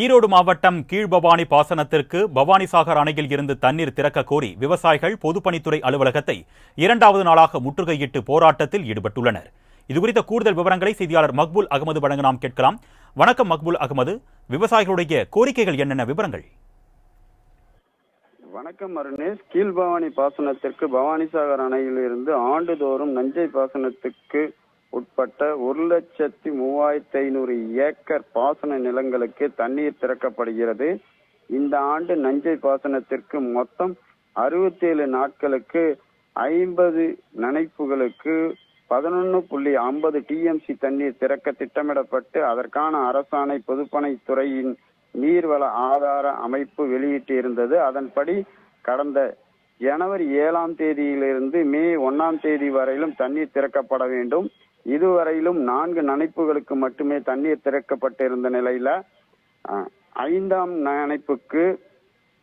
ஈரோடு மாவட்டம் கீழ்பவானி பாசனத்திற்கு பவானிசாகர் அணையில் இருந்து தண்ணீர் திறக்க கோரி விவசாயிகள் பொதுப்பணித்துறை அலுவலகத்தை 2வது நாளாக முற்றுகையிட்டு போராட்டத்தில் ஈடுபட்டுள்ளனர். இதுகுறித்த கூடுதல் விவரங்களை செய்தியாளர் மக்பூல் அகமது வழங்க நாம் கேட்கலாம். வணக்கம் மக்பூல் அகமது, விவசாயிகளுடைய கோரிக்கைகள் என்னென்ன விவரங்கள்? வணக்கம் அருணேஷ். கீழ்பவானி பாசனத்திற்கு பவானிசாகர் அணையில் இருந்து ஆண்டுதோறும் நஞ்சை பாசனத்துக்கு உட்பட்ட 1,03,500 ஏக்கர் பாசன நிலங்களுக்கு தண்ணீர் திறக்கப்படுகிறது. இந்த ஆண்டு நஞ்சை பாசனத்திற்கு மொத்தம் 67 நாட்களுக்கு 50 நனைப்புகளுக்கு 11.50 TMC தண்ணீர் திறக்க திட்டமிடப்பட்டு அதற்கான அரசாணை பொதுப்பணித்துறையின் நீர்வள ஆதார அமைப்பு வெளியிட்டிருந்தது. அதன்படி கடந்த ஜனவரி 7ஆம் தேதியிலிருந்து மே 1ஆம் தேதி வரையிலும் தண்ணீர் திறக்கப்பட வேண்டும். இதுவரையிலும் 4 நனைப்புகளுக்கு மட்டுமே தண்ணீர் திறக்கப்பட்டிருந்த நிலையில 5ஆம் நனைப்புக்கு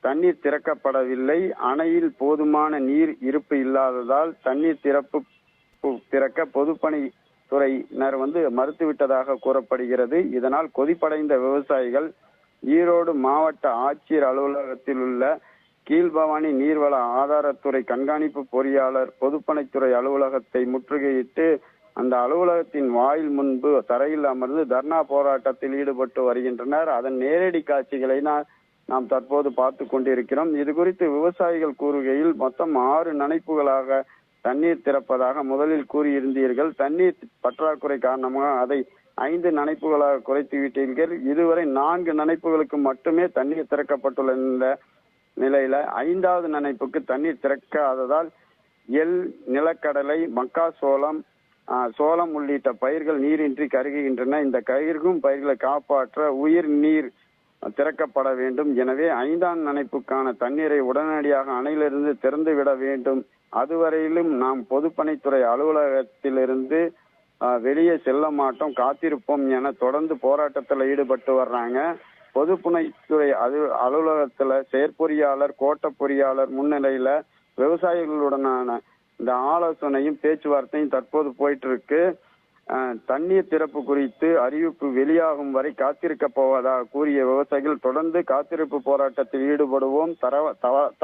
தண்ணீர் திறக்கப்படவில்லை. அணையில் போதுமான நீர் இருப்பு இல்லாததால் தண்ணீர் திறக்க பொதுப்பணித்துறையினர் மறுத்துவிட்டதாக கூறப்படுகிறது. இதனால் கொதிப்படைந்த விவசாயிகள் ஈரோடு மாவட்ட ஆட்சியர் அலுவலகத்தில் உள்ள கீழ்பவானி நீர்வள ஆதாரத்துறை கண்காணிப்பு பொறியாளர் பொதுப்பணித்துறை அலுவலகத்தை முற்றுகையிட்டு அந்த அலுவலகத்தின் வாயில் முன்பு தரையில் அமர்ந்து தர்ணா போராட்டத்தில் ஈடுபட்டு வருகின்றனர். அதன் நேரடி காட்சிகளை நாம் தற்போது பார்த்து கொண்டிருக்கிறோம். இது குறித்து விவசாயிகள் கூறுகையில் மொத்தம் 6 நனைப்புகளாக தண்ணீர் திறப்பதாக முதலில் கூறியிருந்தீர்கள். தண்ணீர் பற்றாக்குறை காரணமாக அதை 5 நனைப்புகளாக குறைத்து விட்டீர்கள். இதுவரை 4 நனைப்புகளுக்கு மட்டுமே தண்ணீர் திறக்கப்பட்டுள்ள நிலையில 5வது நனைப்புக்கு தண்ணீர் திறக்காததால் எள், நிலக்கடலை, மக்காசோளம், சோளம் உள்ளிட்ட பயிர்கள் நீரின்றி கருகுகின்றன. இந்த கருகும் பயிர்களை காப்பாற்ற உயிர் நீர் திறக்கப்பட வேண்டும். எனவே 5ஆம் நனைப்புக்கான தண்ணீரை உடனடியாக அணையிலிருந்து திறந்து விட வேண்டும். அதுவரையிலும் நாம் பொதுப்பணித்துறை அலுவலகத்திலிருந்து வெளியே செல்ல மாட்டோம், காத்திருப்போம் என தொடர்ந்து போராட்டத்தில் ஈடுபட்டு வர்றாங்க. பொதுப்பணித்துறை அலுவலகத்துல செயற்பொறியாளர், கோட்ட பொறியாளர் முன்னிலையில விவசாயிகளுடனான இந்த ஆலோசனையும் பேச்சுவார்த்தையும் தற்போது போயிட்டு இருக்கு. தண்ணீர் திறப்பு குறித்து அறிவிப்பு வெளியாகும் வரை காத்திருக்க போவதாக கூறிய விவசாயிகள் தொடர்ந்து காத்திருப்பு போராட்டத்தில் ஈடுபடுவோம்,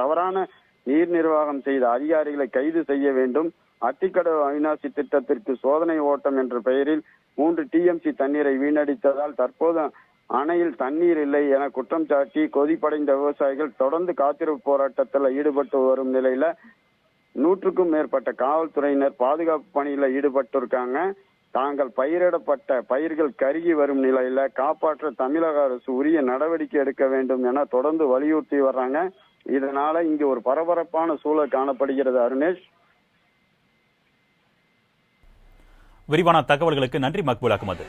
தவறான நீர் நிர்வாகம் செய்த அதிகாரிகளை கைது செய்ய வேண்டும், அத்திக்கடவு அவிநாசி திட்டத்திற்கு சோதனை ஓட்டம் என்ற பெயரில் 3 TMC தண்ணீரை வீணடித்ததால் தற்போது அணையில் தண்ணீர் இல்லை என குற்றம் சாட்டி கொதிப்படைந்த விவசாயிகள் தொடர்ந்து காத்திருப்பு போராட்டத்தில் ஈடுபட்டு வரும் நிலையில 100க்கும் மேற்பட்ட காவல்துறையினர் பாதுகாப்பு பணியில ஈடுபட்டிருக்காங்க. தாங்கள் பயிரிடப்பட்ட பயிர்கள் கருகி வரும் நிலையில காப்பாற்ற தமிழக அரசு உரிய நடவடிக்கை எடுக்க வேண்டும் என தொடர்ந்து வலியுறுத்தி வர்றாங்க. இதனால இங்கு ஒரு பரபரப்பான சூழல் காணப்படுகிறது. அருணேஷ், விரிவான தகவல்களுக்கு நன்றி மக்பூல் அகமது.